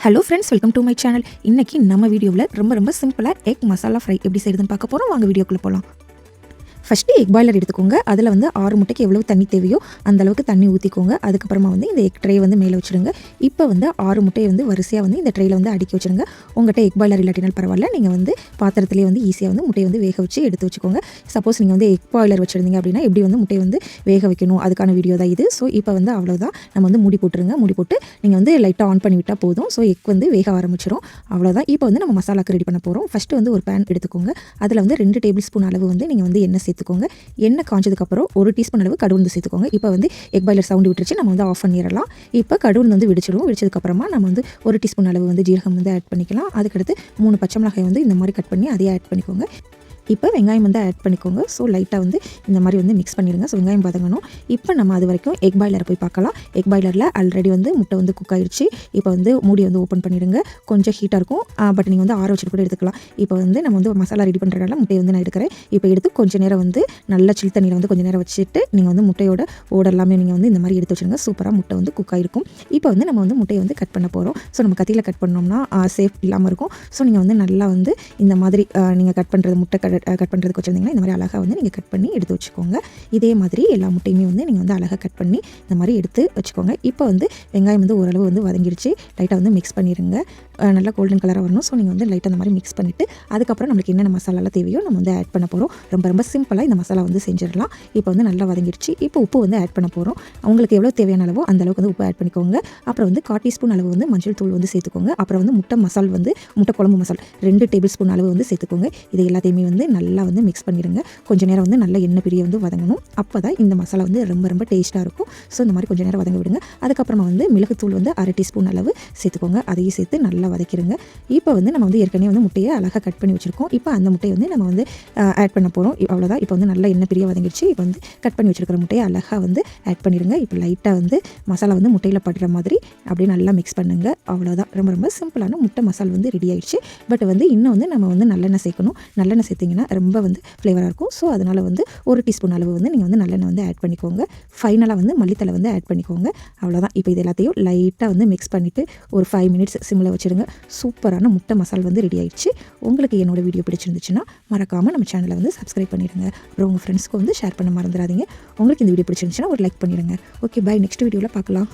Hello friends, welcome to my channel. இன்றைக்கி நம்ம வீடியோவில் ரொம்ப சிம்பிளாக எக் மசாலா ஃப்ரை எப்படி செய்யுதுன்னு பார்க்க போகிறோம். வாங்க வீடியோக்குள்ளே போகலாம். ஃபஸ்ட்டு எக் பாய்லர் எடுத்துக்கோங்க. அதில் 6 முட்டைக்கு எவ்வளோ தண்ணி தேவையோ அந்தளவுக்கு தண்ணி ஊற்றிக்கோங்க. அதுக்கப்புறமா இந்த எக் ட்ரே மேலே வச்சுடுங்க. இப்போ 6 முட்டையை வரிசையாக இந்த ட்ரேயில் அடுக்கி வச்சுருங்க. உங்கள்கிட்ட எக் பாய்லர் இல்லாட்டினால் பரவாயில்ல, நீங்கள் பாத்திரத்துலேயே ஈஸியாக முட்டையை வேக வச்சு எடுத்து வச்சுக்கோங்க. சப்போஸ் நீங்கள் எக் பாய்லர் வச்சுருந்தீங்க அப்படின்னா எப்படி முட்டையை வேக வைக்கணும் அதுக்கான வீடியோ தான் இது. ஸோ இப்போ அவ்வளோதான், நம்ம மூடி போட்டுருங்க. மூடி போட்டு நீங்கள் லைட்டாக ஆன் பண்ணி விட்டால் போதும். ஸோ எக் வேக ஆரம்பிச்சிடும். அவ்வளோதான். இப்போ நம்ம மசாலாக்கு ரெடி பண்ண போகிறோம். ஃபஸ்ட்டு ஒரு பேன் எடுத்துக்கோங்க. அதில் 2 டேபிள் ஸ்பூன் அளவு நீங்கள் எண்ணெய் சேர்த்துக்கோங்க. எண்ணெய் காஞ்சதுக்கப்புறம் 1 டீஸ்பூன் அளவு கடுகு சேர்த்துக்கோங்க. இப்போ எக் பாய்லர் சவுண்டு விட்டுருச்சு, நம்ம ஆஃப் பண்ணிடலாம். இப்போ கடுகு விடிச்சிடும். விடிச்சதுக்கப்புறமா நம்ம 1 டீஸ்பூன் அளவு ஜீரகம் ஆட் பண்ணிக்கலாம். அதுக்கடுத்து 3 பச்சை மிளகாய் இந்த மாதிரி கட் பண்ணி அதையே ஆட் பண்ணிக்கோங்க. இப்போ வெங்காயம் ஆட் பண்ணிக்கோங்க. ஸோ லைட்டாக இந்த மாதிரி மிக்ஸ் பண்ணிடுங்க. ஸோ வெங்காயம் வதங்கணும். இப்போ நம்ம அது வரைக்கும் எக் பாய்லரை போய் பார்க்கலாம். எக் பாய்லரில் ஆல்ரெடி முட்டை குக் ஆகிடுச்சு. இப்போ மூடி ஓப்பன் பண்ணிடுங்க. கொஞ்சம் ஹீட்டாக இருக்கும், பட் நீங்கள் ஆற வச்சுட்டு கூட எடுத்துக்கலாம். இப்போ நம்ம மசாலா ரெடி பண்ணுறதுனால முட்டையை நான் எடுக்கிறேன். இப்போ எடுத்து கொஞ்சம் நேரம் நல்ல சில் தண்ணியில் கொஞ்சம் நேரம் வச்சுட்டு நீங்கள் முட்டையோட ஓடு எல்லாமே நீங்கள் இந்த மாதிரி எடுத்து வச்சுருங்க. சூப்பராக முட்டை குக் ஆகிருக்கும். இப்போ நம்ம முட்டையை கட் பண்ண போகிறோம். ஸோ நம்ம கத்தியில் கட் பண்ணோம்னா சேஃப் இல்லாமல் இருக்கும். ஸோ நீங்கள் நல்லா இந்த மாதிரி நீங்கள் கட் பண்ணுறது முட்டை கட் பண்ணுறதுக்கு வச்சுருந்தீங்கன்னா இந்த மாதிரி அழகாக நீங்கள் கட் பண்ணி எடுத்து வச்சுக்கோங்க. இதே மாதிரி எல்லா முட்டையுமே நீங்கள் அழகாக கட் பண்ணி இந்த மாதிரி எடுத்து வச்சுக்கோங்க. இப்போ வெங்காயம் ஓரளவு வதங்கிடுச்சு. லைட்டாக மிக்ஸ் பண்ணிடுங்க. நல்லா கோல்டன் கலராக வரணும். ஸோ நீங்கள் லைட்டாக அந்த மாதிரி மிக்ஸ் பண்ணிவிட்டு அதுக்கப்புறம் நம்மளுக்கு என்னென்ன மசாலாலாம் தேவையோ நம்ம ஆட் பண்ண போகிறோம். ரொம்ப சிம்பிளாக இந்த மசாலா செஞ்சிடலாம். இப்போ நல்லா வதங்கிடுச்சு. இப்போ உப்பு ஆட் பண்ண போகிறோம். உங்களுக்கு எவ்வளோ தேவையான அளவோ அந்த அளவுக்கு உப்பு ஆட் பண்ணிக்கோங்க. அப்புறம் 1/4 டீஸ்பூன் அளவு மஞ்சள் தூள் சேர்த்துக்கோங்க. அப்புறம் முட்டை மசால் முட்டை குழம்பு மசால் 2 டேபிள் ஸ்பூன் அளவு சேர்த்துக்கோங்க. இது எல்லாத்தையுமே நல்லா மிக்ஸ் பண்ணிடுங்க. கொஞ்சம் நேரம் நல்ல எண்ணெய் பிரிய வதங்கணும். அப்போ தான் இந்த மசாலா ரொம்ப டேஸ்ட்டாக இருக்கும். ஸோ இந்த மாதிரி கொஞ்சம் நேரம் வதங்க விடுங்க. அதுக்கப்புறமா மிளகுத்தூள் 1/2 டீஸ்பூன் அளவு சேர்த்துக்கோங்க. அதையும் சேர்த்து நல்லா வதக்கிடுங்க. இப்போ நம்ம ஏற்கனவே முட்டையை அழகாக கட் பண்ணி வச்சுருக்கோம். இப்போ அந்த முட்டையை நம்ம ஆட் பண்ண போகிறோம். அவ்வளோதான். இப்போ நல்ல எண்ணெய் பிரிய வதங்கிடுச்சு. இப்போ கட் பண்ணி வச்சுருக்கிற முட்டையை அழகாக ஆட் பண்ணிடுங்க. இப்போ லைட்டாக மசாலா முட்டையில் படுற மாதிரி அப்படியே நல்லா மிக்ஸ் பண்ணுங்கள். அவ்வளோதான். ரொம்ப சிம்பிளான முட்டை மசால் ரெடி ஆயிடுச்சு. பட் இன்னும் நம்ம நல்லெண்ணெய் சேர்க்கணும். நல்லெண்ணெய் சேர்த்திங்கன்னா ரொம்ப ஃப்ளேவராக இருக்கும். ஸோ அதனால் 1 டீஸ்பூன் அளவு நீங்கள் நல்லெண்ணெய் ஆட் பண்ணிக்கோங்க. ஃபைனலாக மல்லித்தலை ஆட் பண்ணிக்கோங்க. அவ்வளோதான். இப்போ இது எல்லாத்தையும் லைட்டாக மிக்ஸ் பண்ணிவிட்டு ஒரு 5 மினிட்ஸ் சிம்மில் வச்சுருங்க. சூப்பரான முட்டை மசால் ரெடி ஆயிடுச்சு. உங்களுக்கு என்னோட வீடியோ பிடிச்சிருந்துச்சுன்னா மறக்காமல் நம்ம சேனலை சப்ஸ்கிரைப் பண்ணிடுங்க. அப்புறம் உங்கள் ஃப்ரெண்ட்ஸ்க்கு ஷேர் பண்ண மறந்துடாதீங்க. உங்களுக்கு இந்த வீடியோ பிடிச்சிருந்துச்சுன்னா ஒரு லைக் பண்ணிடுங்க. Okay, by. நெக்ஸ்ட் வீடியோவில் பார்க்கலாம்.